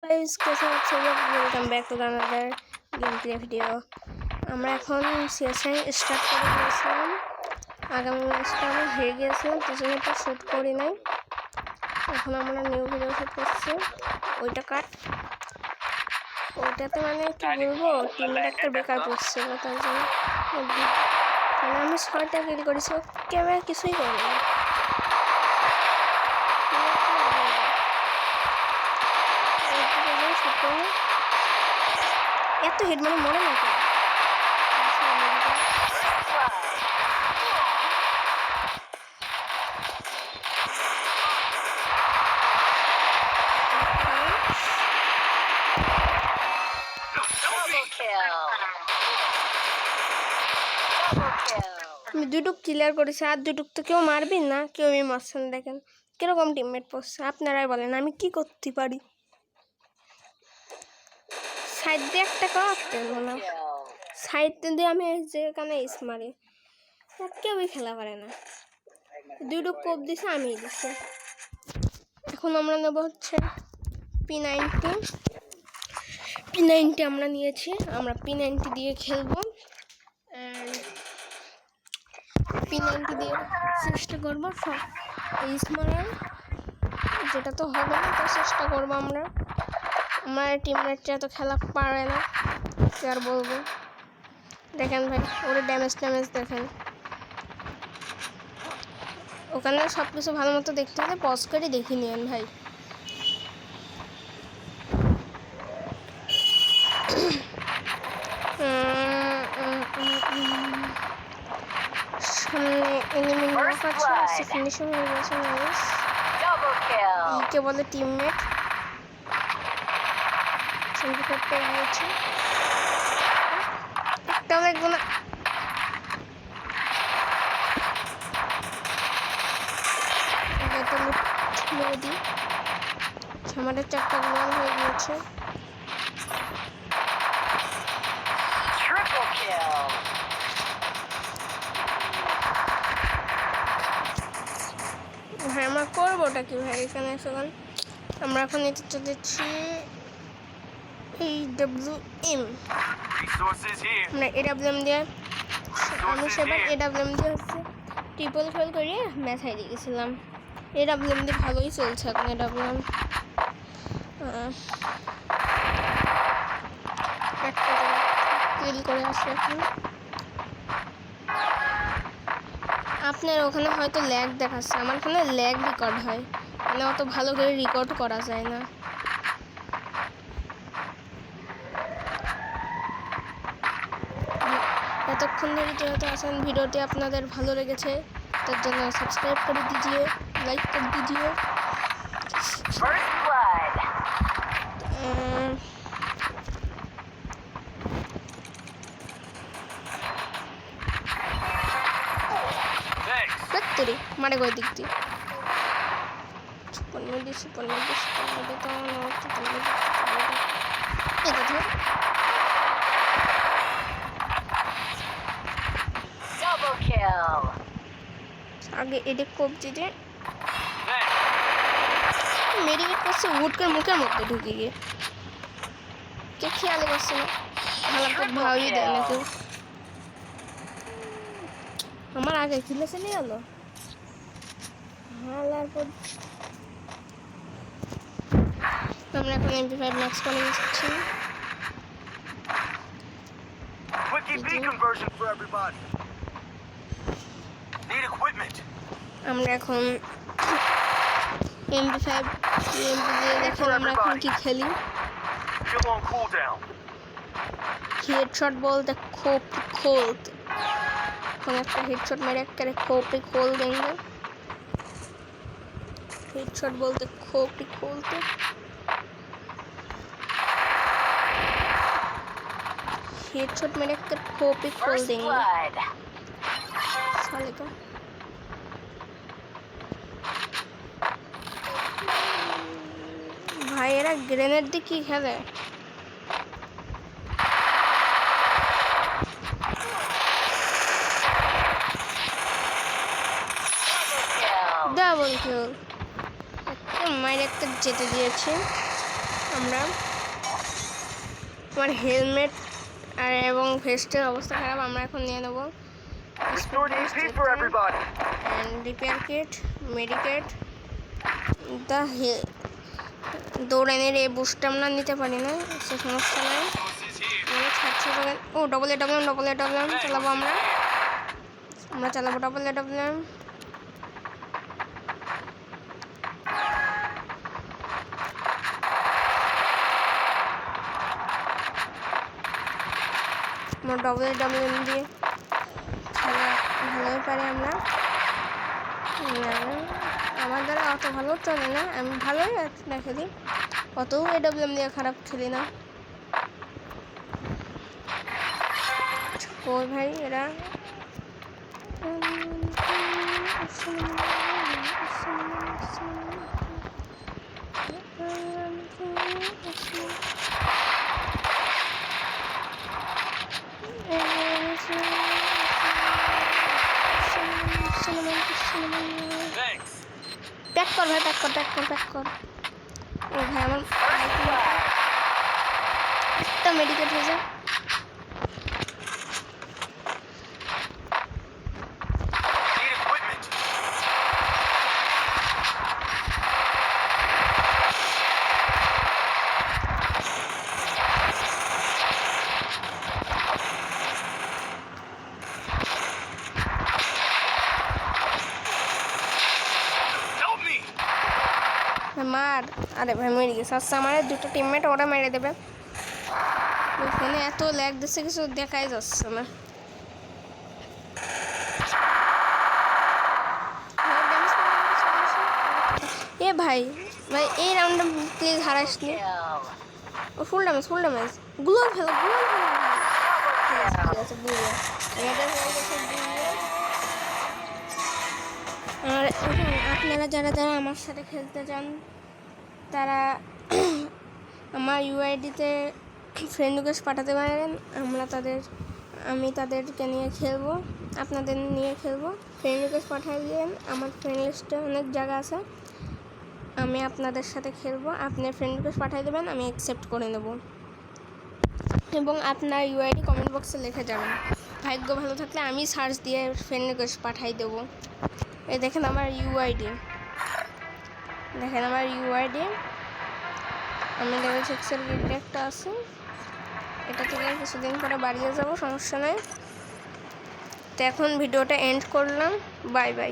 Guys কেসে হচ্ছে welcome back to another game play video. আমরা এখন সিএসআই স্টার্ট করে দিয়েছিলাম। আগামী ম্যাচটা আমি হেরে গিয়েছিলাম, তার জন্য তো শ্যুট করি নাই। এখন আমরা নিউ ভিডিও শ্যুট করছি। ওইটা কাট, ওইটাতে মানে কি বলবো, টিমের একটা বেকার পড়ছিল, তার জন্য মানে আমি 6টা কিল করেছি, ক্যামেরা কিছুই করি না। এত হেড মানে মরে না কেন? আমি দুটুক ক্লিয়ার করেছি, আর দুটুক তো কেউ মারবি না, কেউ আমি মারছেন। দেখেন কিরকম টিমমেট পড়ছে, আপনারাই বলেন আমি কি করতে পারি। সাইড দিয়ে একটা কাটতে না, সাইড দিয়ে আমি যেখানে ইস মারি কেউই খেলা পারে না। দুটো কোপ দিছে, আমি দিছি। এখন আমরা নেব হচ্ছে P90 আমরা নিয়েছি। আমরা P90 দিয়ে খেলবো। P90 দিয়ে চেষ্টা করবো সব ইস মারার, যেটা তো হবে না, তো চেষ্টা করবো আমরা। আমার টিমমেটরা তো খেলা পারে না, কি আর বলবো। দেখেন ভাই, ওরে ড্যামেজ দেখেন। ওখানে সব কিছু ভালো মতো দেখতে হলে পজ করে দেখে নিন ভাই। সামনে এনিমি নক আছে, ফিনিশিং হয়ে গেছে। নাইস, কে বলে টিমমেট সঙ্গে করতে গিয়েছে, একটাও লাগবে না। আমাদের 4টা গোল হয়ে গিয়েছে। ভাই আমরা করবোটা কি ভাই এখানে? এখন আমরা এখন এটা চলেছি AWM, আমরা AWM দিয়ে, আমি সেবার AWM দিয়ে হচ্ছে ট্রিপল ফেল করে ম্যাচ হারিয়ে গেছিলাম। AWM দিয়ে ভালোই চলছে এখন। AWM একটা কিল করে আসছে এখন। আপনার ওখানে হয়তো ল্যাগ দেখাচ্ছে, আমার এখানে ল্যাগ রেকর্ড হয়, মানে অত ভালো করে রেকর্ড করা যায় না। এতক্ষণ ধরে যেহেতু আসেন, ভিডিওটি আপনাদের ভালো লেগেছে, তার জন্য সাবস্ক্রাইব করে দিজিয়ে, লাইক করে দিজিয়ে। মারে গই দিক দিয়ে আগে এডে কোপ দিতে মেডিকেট করছে, উটকের মুখের মধ্যে ঢুকে গিয়ে কে খেয়াল করছে না। ভালো তো ভাবই দেয় না কেউ। আমার আগে খেলে চলে গেল। আমরা এখন MP5 ম্যাক্স করে নিচ্ছি। আমরা এখন MP5 দিয়ে দেখেন আমরা এখন কি খেলি। হেডশট বলতে খোলতে, এখন একটা হেডশট মেরে একটা খোল দেंगे। হেডশট বলতে খোলতে, हेडशॉट मेरे कर खोपी खोल देंगे साले का। भाई एरा ग्रेनेड दी की खेले ডাবল কিল। মাইর একটা যেতে দিয়েছে। আমরা আমার হেলমেট আর এবং ভেস্টের অবস্থা খারাপ, আমরা এখন নিয়ে নেবো রিপেয়ার কিট, মেডিকেট, দৌড়ানোর এই বুস্টটা আমরা নিতে পারি না, সে সমস্যা নেই। ও ডবল এডব্লিউএম চালাবো আমরা চালাবো ডবল এডব্লিউএম। আমার ডবল এডব্লিউএম দিয়ে খেলা ভালোই পারি আমরা। আমার দ্বারা অত ভালো চলে না, আমি ভালোই রেখে দিই, অত এডব্লিউএম দিয়ে খারাপ খেলি না। ওই ভাই এরা প্যাক কর ভাই, প্যাক কর। ও ভাই আমার একটা মেডিকেট হয়ে যায়। মার, আরে ভাই মেরে গেছে। আচ্ছা আমার দুটো টিমমেট ওরা মেরে দেবে। ওখানে এত ল্যাগ দিচ্ছে কিছু দেখাই যাচ্ছে না। এ ভাই এই রাউন্ডে প্লিজ হারাস নি। ও ফুল ড্যামেজ গুলো ফেলো আর আপনারা যারা আমার সাথে খেলতে চান তারা আমার ইউআইডিতে ফ্রেন্ড রিকোয়েস্ট পাঠাতে পারেন। আমি তাদেরকে নিয়ে খেলবো, আপনাদের নিয়ে খেলবো। ফ্রেন্ড রিকোয়েস্ট পাঠিয়ে দিন, আমার ফ্রেন্ড লিস্টে অনেক জায়গা আছে, আমি আপনাদের সাথে খেলবো। আপনি ফ্রেন্ড রিকোয়েস্ট পাঠিয়ে দেবেন, আমি অ্যাকসেপ্ট করে নেব এবং আপনার ইউআইডি কমেন্ট বক্সে লিখে যাবেন। ভাগ্য ভালো থাকলে আমি সার্চ দিয়ে ফ্রেন্ড রিকোয়েস্ট পাঠিয়ে দেবো। এই দেখেন আমার ইউআইডি, আমি লেভেল 6-এর গিল্ডে একটা আছে, এটা থেকে কিছুদিন পরে বাড়িয়ে যাবো, সমস্যা নেই। তো এখন ভিডিওটা এন্ড করলাম, বাই বাই।